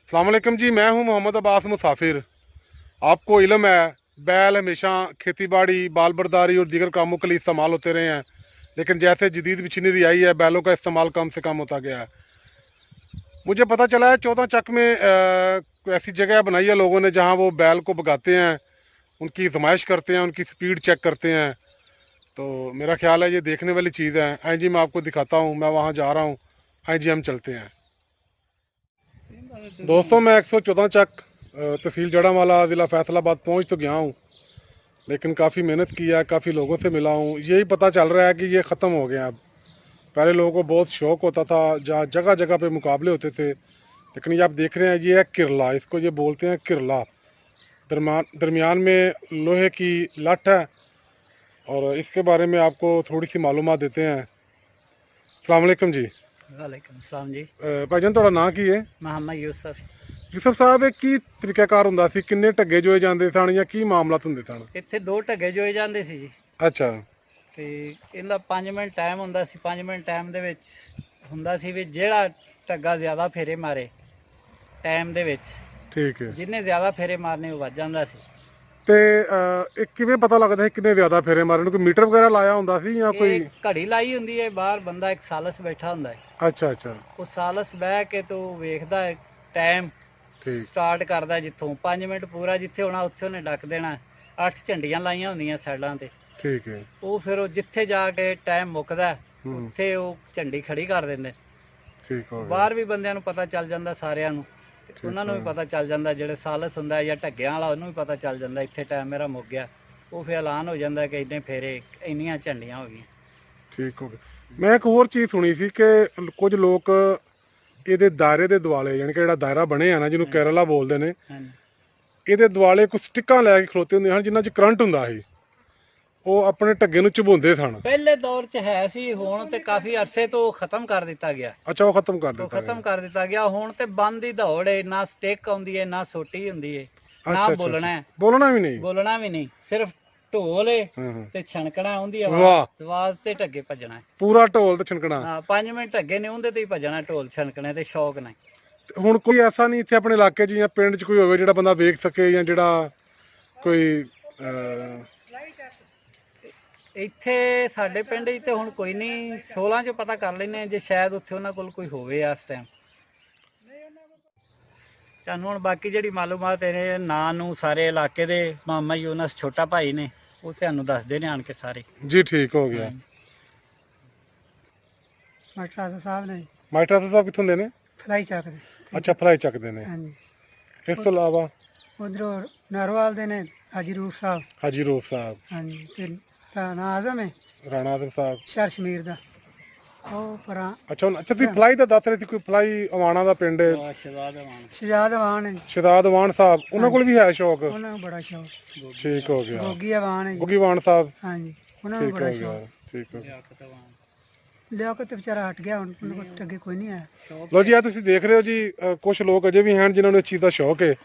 अस्सलाम वालेकुम जी। मैं हूं मोहम्मद अब्बास मुसाफिर। आपको इल्म है बैल हमेशा खेती बाड़ी बाल बर्दारी और दीगर कामों के लिए इस्तेमाल होते रहे हैं, लेकिन जैसे जदीद मशीनरी आई है बैलों का इस्तेमाल कम से कम होता गया है। मुझे पता चला है 14 चक में कोई ऐसी जगह बनाई है लोगों ने जहाँ वो बैल को भगाते हैं, उनकी आजमाइश करते हैं, उनकी स्पीड चेक करते हैं। तो मेरा ख्याल है ये देखने वाली चीज़ है। आई जी मैं आपको दिखाता हूँ, मैं वहाँ जा रहा हूँ। आई जी हम चलते हैं। दोस्तों मैं 114 चक तहसील जड़ावाला ज़िला फैसलाबाद पहुंच तो गया हूं, लेकिन काफ़ी मेहनत की है, काफ़ी लोगों से मिला हूं। यही पता चल रहा है कि ये ख़त्म हो गया। अब पहले लोगों को बहुत शौक़ होता था, जहाँ जगह जगह पे मुकाबले होते थे, लेकिन ये आप देख रहे हैं ये है किरला, इसको ये बोलते हैं किरला। दरमियान में लोहे की लठ है और इसके बारे में आपको थोड़ी सी मालूमात देते हैं। अस्सलाम वालेकुम जी। वालेकुम सलाम जी। भाईजान ਤੁਹਾਡਾ ਨਾਂ ਕੀ ਹੈ? मोहम्मद यूसुफ। ਯੂਸਫ ਸਾਹਿਬ ਇਹ ਕੀ ਤਰੀਕਾਕਾਰ ਹੁੰਦਾ ਸੀ? ਕਿੰਨੇ ਢੱਗੇ ਜੋਏ ਜਾਂਦੇ ਸਨ ਜਾਂ ਕੀ ਮਾਮਲਾਤ ਹੁੰਦੇ ਸਨ? ਇੱਥੇ 2 ਢੱਗੇ ਜੋਏ ਜਾਂਦੇ ਸੀ ਜੀ, ਅੱਛਾ ਤੇ ਇਹਦਾ 5 ਮਿੰਟ ਟਾਈਮ ਹੁੰਦਾ ਸੀ। 5 ਮਿੰਟ ਟਾਈਮ ਦੇ ਵਿੱਚ ਹੁੰਦਾ ਸੀ ਵੀ ਜਿਹੜਾ ਢੱਗਾ ਜ਼ਿਆਦਾ ਫੇਰੇ ਮਾਰੇ ਟਾਈਮ ਦੇ ਵਿੱਚ, ਠੀਕ ਹੈ। ਜਿਹਨੇ ਜ਼ਿਆਦਾ ਫੇਰੇ ਮਾਰਨੇ ਉਹ ਵੱਜ ਜਾਂਦਾ ਸੀ। ਤੇ ਇਹ ਕਿਵੇਂ ਪਤਾ ਲੱਗਦਾ ਹੈ ਕਿੰਨੇ ਜ਼ਿਆਦਾ ਫੇਰੇ ਮਾਰੇ ਨੂੰ? ਕੋਈ ਮੀਟਰ ਵਗੈਰਾ ਲਾਇਆ ਹੁੰਦਾ ਸੀ ਜਾਂ ਕੋਈ? ਇਹ ਘੜੀ ਲਾਈ ਹੁੰਦੀ ਹੈ, ਬਾਹਰ ਬੰਦਾ ਇੱਕ ਸਾਲਸ ਬੈਠਾ ਹੁੰਦਾ ਹੈ। ਅੱਛਾ ਅੱਛਾ ਉਹ ਸਾਲਸ ਬਹਿ ਕੇ ਤੋਂ ਵੇਖਦਾ ਹੈ ਟਾਈਮ, ਠੀਕ ਸਟਾਰਟ ਕਰਦਾ ਜਿੱਥੋਂ 5 ਮਿੰਟ ਪੂਰਾ ਜਿੱਥੇ ਹੋਣਾ ਉੱਥੇ ਉਹਨੇ ਡੱਕ ਦੇਣਾ। 8 ਝੰਡੀਆਂ ਲਾਈਆਂ ਹੁੰਦੀਆਂ ਸਾਈਡਾਂ ਤੇ, ਠੀਕ ਹੈ। ਉਹ ਫਿਰ ਉਹ ਜਿੱਥੇ ਜਾ ਕੇ ਟਾਈਮ ਮੁੱਕਦਾ ਹੂੰ, ਉੱਥੇ ਉਹ ਝੰਡੀ ਖੜੀ ਕਰ ਦਿੰਦੇ। ਠੀਕ ਹੋ ਗਿਆ। ਬਾਹਰ ਵੀ ਬੰਦਿਆਂ ਨੂੰ ਪਤਾ ਚੱਲ ਜਾਂਦਾ, ਸਾਰਿਆਂ ਨੂੰ, ਤੇ ਠੀਕ ਉਹਨਾਂ ਨੂੰ ਵੀ ਹੈ। ਪਤਾ ਚੱਲ ਜਾਂਦਾ, ਜਿਹੜੇ ਸਾਲਸ ਹੁੰਦਾ ਜਾਂ ਢੱਗਿਆਂ ਵਾਲਾ ਉਹਨੂੰ ਵੀ ਪਤਾ ਚੱਲ ਜਾਂਦਾ ਇੱਥੇ ਟਾਈਮ ਮੇਰਾ ਮੁੱਕ ਗਿਆ। ਉਹ ਫਿਰ ਐਲਾਨ ਹੋ ਜਾਂਦਾ ਕਿ ਇੰਨੇ ਫੇਰੇ, ਇੰਨੀਆਂ ਝੰਡੀਆਂ ਹੋ ਗਈਆਂ। ਠੀਕ ਹੋ ਗਿਆ। ਮੈਂ ਇੱਕ ਹੋਰ ਚੀਜ਼ ਸੁਣੀ ਸੀ ਕਿ ਕੁਝ ਲੋਕ ਇਹਦੇ ਦਾਇਰੇ ਦੇ ਦੁਆਲੇ, ਯਾਨੀ ਕਿ ਜਿਹੜਾ ਦਾਇਰਾ ਬਣਿਆ ਨਾ ਜਿਹਨੂੰ ਕੇਰਲਾ ਬੋਲਦੇ ਨੇ, ਹਾਂਜੀ, ਇਹਦੇ ਦੁਆਲੇ ਕੁਝ ਸਟਿੱਕਾਂ ਲੈ ਕੇ ਖਲੋਤੇ ਹੁੰਦੇ ਹਨ ਜਿਨ੍ਹਾਂ 'ਚ ਕਰੰਟ ਹੁੰਦਾ ਸੀ। ਉਹ ਆਪਣੇ ਢੱਗੇ ਨੂੰ ਚੁਭਾਉਂਦੇ ਸਨ। ਪਹਿਲੇ ਦੌਰ 'ਚ ਹੈ ਸੀ, ਹੁਣ ਤੇ ਕਾਫੀ ਅਰਸੇ ਤੋਂ ਖਤਮ ਕਰ ਦਿੱਤਾ ਗਿਆ। ਅੱਛਾ ਉਹ ਖਤਮ ਕਰ ਉਹ ਦਿੱਤਾ ਖਤਮ ਕਰ ਦਿੱਤਾ ਗਿਆ। ਹੁਣ ਤੇ ਬੰਦ ਦੀ ਦੌੜ ਹੈ, ਨਾ ਸਟਿੱਕ ਆਉਂਦੀ ਹੈ, ਨਾ ਸੋਟੀ ਹੁੰਦੀ ਹੈ, ਨਾ ਅੱਛਾ, ਬੋਲਣਾ ਹੈ। ਬੋਲਣਾ ਵੀ ਨਹੀਂ? ਬੋਲਣਾ ਵੀ ਨਹੀਂ, ਸਿਰਫ ਢੋਲ ਹੈ ਹਾਂ ਹਾਂ, ਤੇ ਛਣਕਣਾ ਆਉਂਦੀ ਵਾਹ। ਆਵਾਜ਼ ਤੇ ਢੱਗੇ ਭੱਜਣਾ ਹੈ। ਪੂਰਾ ਢੋਲ ਤੇ ਛਣਕਣਾ। ਹਾਂ 5 ਮਿੰਟ ਢੱਗੇ ਨੇ ਉਹਦੇ ਤੇ ਹੀ ਭੱਜਣਾ, ਢੋਲ ਛਣਕਣੇ ਤੇ ਸ਼ੌਕ ਨਾਲ। ਹੁਣ ਕੋਈ ਐਸਾ ਨਹੀਂ ਇੱਥੇ ਆਪਣੇ ਇਲਾਕੇ 'ਚ ਜਾਂ ਪਿੰਡ 'ਚ ਕੋਈ ਹੋਵੇ ਜਿਹੜਾ ਬੰਦਾ ਵੇਖ ਸਕੇ, ਜਾਂ ਜਿਹੜਾ ਕੋਈ ਇੱਥੇ ਸਾਡੇ ਪਿੰਡ 'ਚ ਤੇ ਹੁਣ ਕੋਈ ਨਹੀਂ, 16 'ਚੋਂ ਪਤਾ ਕਰ ਲੈਨੇ ਜੇ ਸ਼ਾਇਦ ਉੱਥੇ ਉਹਨਾਂ ਕੋਲ ਕੋਈ ਹੋਵੇ ਇਸ ਟਾਈਮ। ਤੁਹਾਨੂੰ ਹੁਣ ਬਾਕੀ ਜਿਹੜੀ ਮਾਲੂਮਾਤ ਇਹਨੇ ਨਾਂ ਨੂੰ ਸਾਰੇ ਇਲਾਕੇ ਦੇ ਮੁਹੰਮਦ ਯੂਨਸ ਛੋਟਾ ਭਾਈ ਨੇ, ਉਹ ਤੁਹਾਨੂੰ ਦੱਸਦੇ ਨੇ ਆਣ ਕੇ ਸਾਰੇ। ਜੀ ਠੀਕ ਹੋ ਗਿਆ। ਮਾਸਟਰ ਸਾਹਿਬ ਨੇ ਮਾਸਟਰ ਸਾਹਿਬ ਕਿੱਥੋਂ ਦੇ ਨੇ? ਫਲਾਈ ਚੱਕਦੇ। ਅੱਛਾ ਫਲਾਈ ਚੱਕਦੇ ਨੇ। ਹਾਂਜੀ, ਇਸ ਤੋਂ ਇਲਾਵਾ ਉਧਰੋਂ ਨਰਵਾਲ ਦੇ ਨੇ ਹਾਜੀ ਰੂਫ ਸਾਹਿਬ। ਹਾਜੀ ਰੂਫ ਸਾਹਿਬ। ਹਾਂਜੀ, ਤੇ ਰਾਣਾ ਆਜ਼ਮ ਹੈ, ਰਾਣਾ ਆਜ਼ਮ ਸਾਹਿਬ। ਸ਼ਰ ਸ਼ਮੀਰ ਦਾ ਉਹ ਪਰਾਂ। ਅੱਛਾ ਅੱਛਾ ਤੁਸੀਂ ਫਲਾਈ ਦਾ ਦੱਸ ਰਹੇ ਸੀ, ਕੋਈ ਫਲਾਈ ਅਵਾਣਾ ਦਾ ਪਿੰਡ ਹੈ? ਸ਼ਹਜ਼ਾਦ ਅਵਾਨ ਹੈ, ਸ਼ਹਜ਼ਾਦ ਅਵਾਨ ਸਾਹਿਬ, ਉਹਨਾਂ ਕੋਲ ਵੀ ਹੈ ਸ਼ੌਕ? ਉਹਨਾਂ ਨੂੰ ਬੜਾ ਸ਼ੌਕ। ਠੀਕ ਹੋ ਗਿਆ। ਗੋਗੀ ਅਵਾਨ ਹੈ ਜੀ। ਗੁੱਗੀ ਵਾਣ ਸਾਹਿਬ। ਹਾਂਜੀ, ਉਹਨਾਂ ਨੂੰ ਠੀਕ ਬੜਾ ਹੋ ਗਿਆ। ਸ਼ੌਕ। ਠੀਕ ਹੋ ਗਿਆ। ਲਿਆਕਤ ਵਿਚਾਰਾ ਹਟ ਗਿਆ, ਹੁਣ ਉਹਨਾਂ ਕੋਲ ਅੱਗੇ ਕੋਈ ਨਹੀਂ ਆਇਆ। ਲੋ ਜੀ ਆ ਤੁਸੀਂ ਦੇਖ ਰਹੇ ਹੋ ਜੀ, ਕੁਝ ਲੋਕ ਅਜੇ ਵੀ ਹਨ ਜਿਨ੍ਹਾਂ ਨੂੰ ਇਸ ਚੀਜ਼ ਦਾ ਸ਼ੌਕ ਹੈ,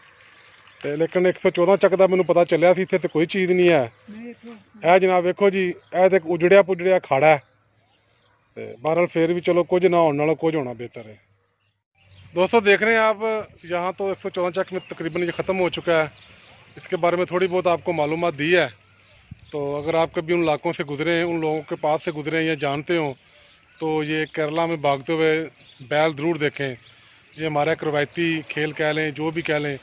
ਤੇ ਲੇਕਿਨ 114 ਚੱਕ ਦਾ ਮੈਨੂੰ ਪਤਾ ਚੱਲਿਆ ਸੀ ਇੱਥੇ ਤੇ ਕੋਈ ਚੀਜ਼ ਨਹੀਂ ਹੈ। ਇਹ ਜਨਾਬ ਵੇਖੋ ਜੀ, ਇਹ ਤੇ ਉਜੜਿਆ ਪੁਜੜਿਆ ਖਾੜਾ ਹੈ, ਤੇ बहरहाल फिर भी चलो कुछ ना होने वाला कुछ होना बेहतर है। दोस्तों देख रहे हैं आप यहाँ तो 114 चक में तकरीबन ये ख़त्म हो चुका है। इसके बारे में थोड़ी बहुत आपको मालूमात दी है, तो अगर आप कभी उन इलाकों से गुजरे हैं, उन लोगों के पास से गुजरे हैं या जानते हो, तो ये केरला में भागते हुए बैल ज़रूर देखें। ये हमारा एक रवायती खेल कह लें, जो भी कह लें,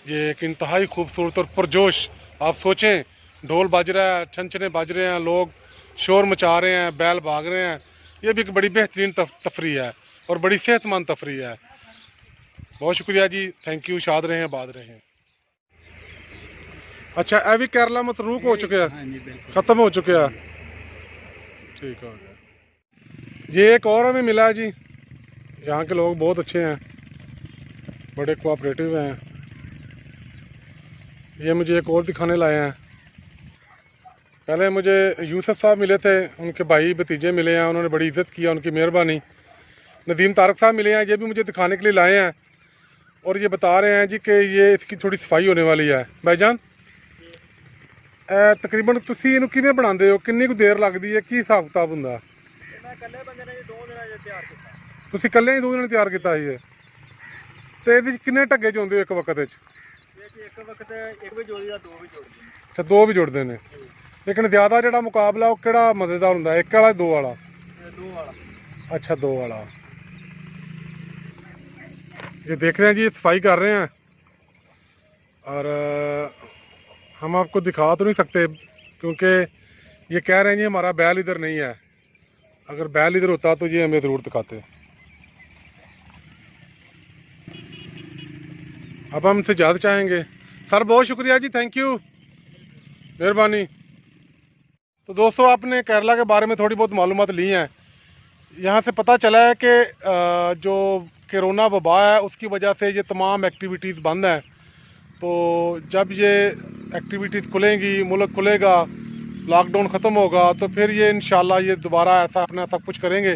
ये एक इंतहाई खूबसूरत और पुरजोश। आप सोचें ढोल बज रहा है, छन छने बज रहे हैं, लोग शोर मचा रहे हैं, बैल भाग रहे हैं। ये भी एक बड़ी बेहतरीन तफरी है और बड़ी सेहतमंद तफरी है। बहुत शुक्रिया जी, थैंक यू। शाद रहें, आबाद रहें। अच्छा ये भी केरला मतरूक हो चुके हैं, ख़त्म हो चुके हैं। ठीक हो गया। ये एक और हमें मिला है जी, यहाँ के लोग बहुत अच्छे हैं, बड़े कोऑपरेटिव हैं। ये मुझे एक और दिखाने लाए हैं। पहले मुझे यूसुफ साहब मिले थे, उनके भाई भतीजे मिले हैं, उन्होंने बड़ी इज़्ज़त किया, उनकी मेहरबानी। नदीम तारक साहब मिले हैं, ये भी मुझे दिखाने के लिए लाए हैं और ये बता रहे हैं जी कि ये इसकी थोड़ी सफाई होने वाली है। भाईजान तकरीबन तुसी इहनूं किवें बनांदे हो, किन्नी कुछ देर लगदी है, की हिसाब किताब हुंदा? तुसी इकल्ले ही 2 दिन तैयार कीता? ਤੇ ਇਹਦੇ ਵਿੱਚ ਕਿੰਨੇ ਢੱਗੇ ਚੋਂਦੇ ਹੋ ਇੱਕ ਵਕਤ ਵਿੱਚ? ਇੱਕ ਵਕਤ ਇੱਕ ਵੀ ਜੋੜੀ ਦਾ ਦੋ ਵੀ ਜੋੜਦੇ ਨੇ। ਅੱਛਾ, ਦੋ ਵੀ ਜੁੜਦੇ ਨੇ। ਲੇਕਿਨ ਜ਼ਿਆਦਾ ਜਿਹੜਾ ਮੁਕਾਬਲਾ ਉਹ ਕਿਹੜਾ ਮਜ਼ੇਦਾਰ ਹੁੰਦਾ, ਇੱਕ ਵਾਲਾ ਦੋ ਵਾਲਾ? ਦੋ वाला। अच्छा, दो वाला। ये देख रहे हैं जी, सफाई कर रहे हैं और हम आपको दिखा तो नहीं सकते क्योंकि ये कह रहे हैं जी हमारा बैल इधर नहीं है। अगर बैल इधर होता तो ये हमें ज़रूर दिखाते। अब हम इनसे ज़्यादा चाहेंगे। सर बहुत शुक्रिया जी, थैंक यू, मेहरबानी। तो दोस्तों, आपने केरला के बारे में थोड़ी बहुत मालूमात ली हैं। यहाँ से पता चला है कि जो कोरोना वबा है उसकी वजह से ये तमाम एक्टिविटीज़ बंद हैं। तो जब ये एक्टिविटीज़ खुलेंगी, मुल्क खुलेगा, लॉकडाउन ख़त्म होगा, तो फिर ये इंशाल्लाह ये दोबारा ऐसा अपना सब कुछ करेंगे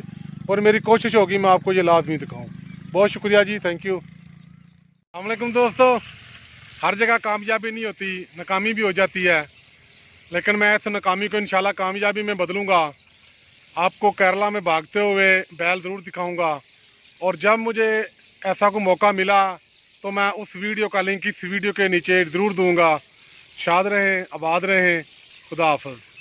और मेरी कोशिश होगी मैं आपको ये लाजमी दिखाऊं। बहुत शुक्रिया जी, थैंक यू। अस्सलाम वालेकुम दोस्तों। हर जगह कामयाबी नहीं होती, नाकामी भी हो जाती है, लेकिन मैं इस नाकामी को इंशाल्लाह कामयाबी में बदलूँगा। आपको केरला में भागते हुए बैल ज़रूर दिखाऊंगा और जब मुझे ऐसा कोई मौका मिला तो मैं उस वीडियो का लिंक इस वीडियो के नीचे ज़रूर दूंगा। शाद रहें, आबाद रहें, खुदा हाफ़िज़।